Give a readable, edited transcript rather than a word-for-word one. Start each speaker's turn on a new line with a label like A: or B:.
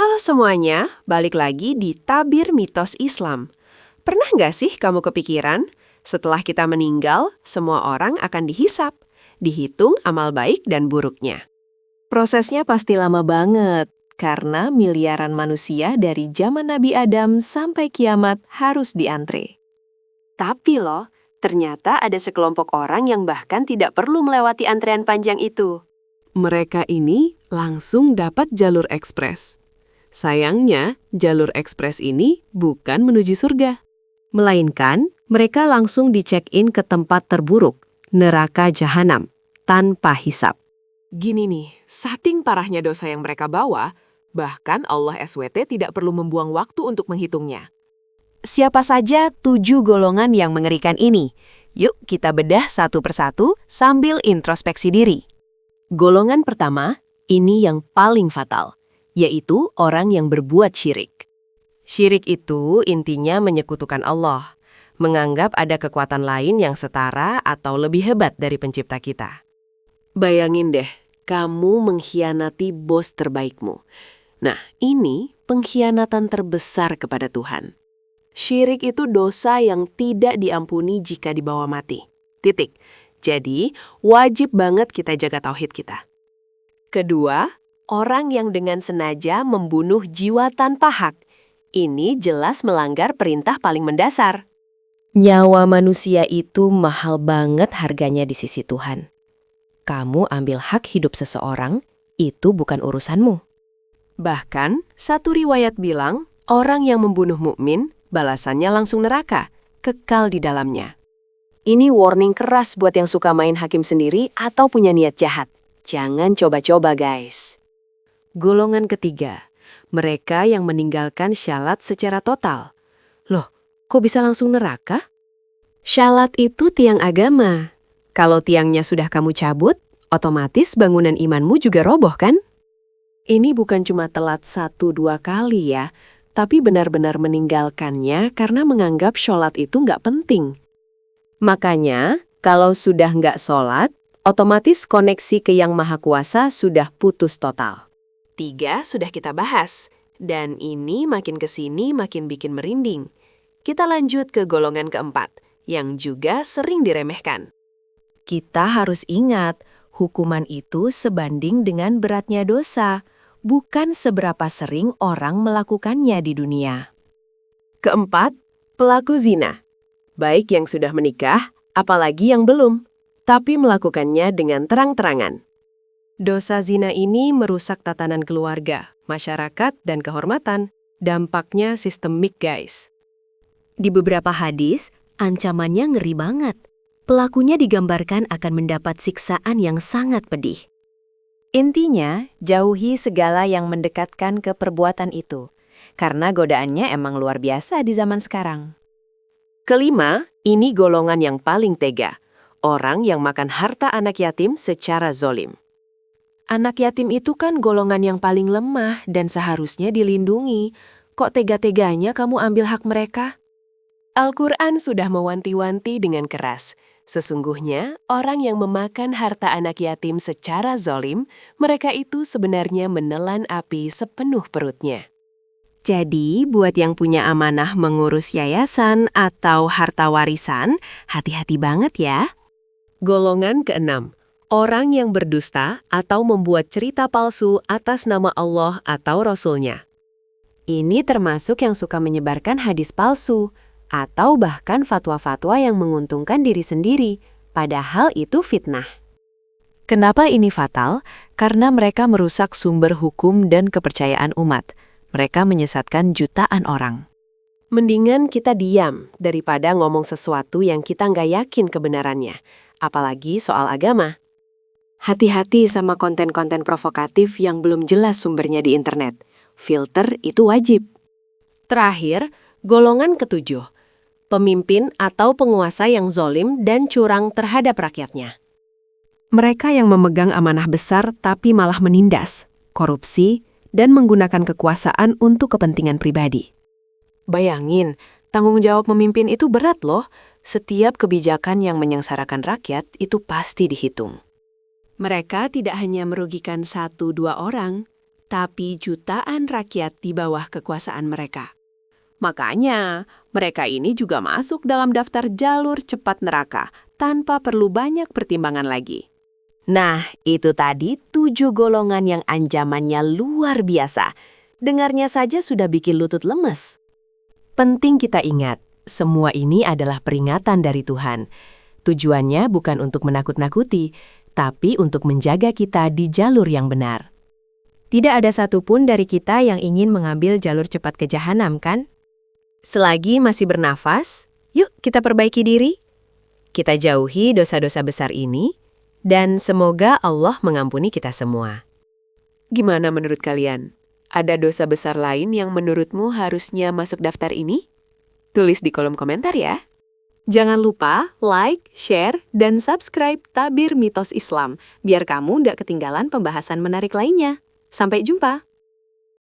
A: Halo semuanya, balik lagi di Tabir Mitos Islam. Pernah nggak sih kamu kepikiran, setelah kita meninggal, semua orang akan dihisap, dihitung amal baik dan buruknya? Prosesnya pasti lama banget, karena miliaran manusia dari zaman Nabi Adam sampai kiamat harus diantre. Tapi loh, ternyata ada sekelompok orang yang bahkan tidak perlu melewati antrean panjang itu. Mereka ini langsung dapat jalur ekspres. Sayangnya, jalur ekspres ini bukan menuju surga. Melainkan, mereka langsung di-check-in ke tempat terburuk, neraka jahanam, tanpa hisap. Gini nih, saking parahnya dosa yang mereka bawa, bahkan Allah SWT tidak perlu membuang waktu untuk menghitungnya. Siapa saja 7 golongan yang mengerikan ini? Yuk kita bedah satu persatu sambil introspeksi diri. Golongan pertama, ini yang paling fatal, yaitu orang yang berbuat syirik. Syirik itu intinya menyekutukan Allah, menganggap ada kekuatan lain yang setara atau lebih hebat dari pencipta kita. Bayangin deh, kamu mengkhianati bos terbaikmu. Nah, ini pengkhianatan terbesar kepada Tuhan. Syirik itu dosa yang tidak diampuni jika dibawa mati. Titik. Jadi, wajib banget kita jaga tauhid kita. Kedua, orang yang dengan sengaja membunuh jiwa tanpa hak. Ini jelas melanggar perintah paling mendasar. Nyawa manusia itu mahal banget harganya di sisi Tuhan. Kamu ambil hak hidup seseorang, itu bukan urusanmu. Bahkan, satu riwayat bilang, orang yang membunuh mukmin, balasannya langsung neraka, kekal di dalamnya. Ini warning keras buat yang suka main hakim sendiri atau punya niat jahat. Jangan coba-coba, guys. Golongan ketiga, mereka yang meninggalkan syalat secara total. Loh, kok bisa langsung neraka? Syalat itu tiang agama. Kalau tiangnya sudah kamu cabut, otomatis bangunan imanmu juga roboh kan? Ini bukan cuma telat 1-2 kali ya, tapi benar-benar meninggalkannya karena menganggap sholat itu nggak penting. Makanya, kalau sudah nggak sholat, otomatis koneksi ke Yang Maha Kuasa sudah putus total. 3 sudah kita bahas, dan ini makin kesini makin bikin merinding. Kita lanjut ke golongan keempat, yang juga sering diremehkan. Kita harus ingat, hukuman itu sebanding dengan beratnya dosa, bukan seberapa sering orang melakukannya di dunia. Keempat, pelaku zina. Baik yang sudah menikah, apalagi yang belum, tapi melakukannya dengan terang-terangan. Dosa zina ini merusak tatanan keluarga, masyarakat, dan kehormatan. Dampaknya sistemik, guys. Di beberapa hadis, ancamannya ngeri banget. Pelakunya digambarkan akan mendapat siksaan yang sangat pedih. Intinya, jauhi segala yang mendekatkan ke perbuatan itu, karena godaannya emang luar biasa di zaman sekarang. Kelima, ini golongan yang paling tega. Orang yang makan harta anak yatim secara zolim. Anak yatim itu kan golongan yang paling lemah dan seharusnya dilindungi. Kok tega-teganya kamu ambil hak mereka? Al-Quran sudah mewanti-wanti dengan keras. Sesungguhnya, orang yang memakan harta anak yatim secara zolim, mereka itu sebenarnya menelan api sepenuh perutnya. Jadi, buat yang punya amanah mengurus yayasan atau harta warisan, hati-hati banget ya. Golongan keenam, orang yang berdusta atau membuat cerita palsu atas nama Allah atau Rasul-Nya. Ini termasuk yang suka menyebarkan hadis palsu, atau bahkan fatwa-fatwa yang menguntungkan diri sendiri, padahal itu fitnah. Kenapa ini fatal? Karena mereka merusak sumber hukum dan kepercayaan umat. Mereka menyesatkan jutaan orang. Mendingan kita diam daripada ngomong sesuatu yang kita nggak yakin kebenarannya, apalagi soal agama. Hati-hati sama konten-konten provokatif yang belum jelas sumbernya di internet. Filter itu wajib. Terakhir, golongan ketujuh. Pemimpin atau penguasa yang zolim dan curang terhadap rakyatnya. Mereka yang memegang amanah besar tapi malah menindas, korupsi, dan menggunakan kekuasaan untuk kepentingan pribadi. Bayangin, tanggung jawab memimpin itu berat loh. Setiap kebijakan yang menyengsarakan rakyat itu pasti dihitung. Mereka tidak hanya merugikan 1-2 orang, tapi jutaan rakyat di bawah kekuasaan mereka.
B: Makanya, mereka ini juga masuk dalam daftar jalur cepat neraka tanpa perlu banyak pertimbangan lagi.
C: Nah, itu tadi 7 golongan yang ancamannya luar biasa. Dengarnya saja sudah bikin lutut lemes.
A: Penting kita ingat, semua ini adalah peringatan dari Tuhan. Tujuannya bukan untuk menakut-nakuti, tapi untuk menjaga kita di jalur yang benar. Tidak ada satupun dari kita yang ingin mengambil jalur cepat ke jahanam, kan? Selagi masih bernafas, yuk kita perbaiki diri. Kita jauhi dosa-dosa besar ini, dan semoga Allah mengampuni kita semua. Gimana menurut kalian? Ada dosa besar lain yang menurutmu harusnya masuk daftar ini? Tulis di kolom komentar ya. Jangan lupa like, share, dan subscribe Tabir Mitos Islam, biar kamu nggak ketinggalan pembahasan menarik lainnya. Sampai jumpa!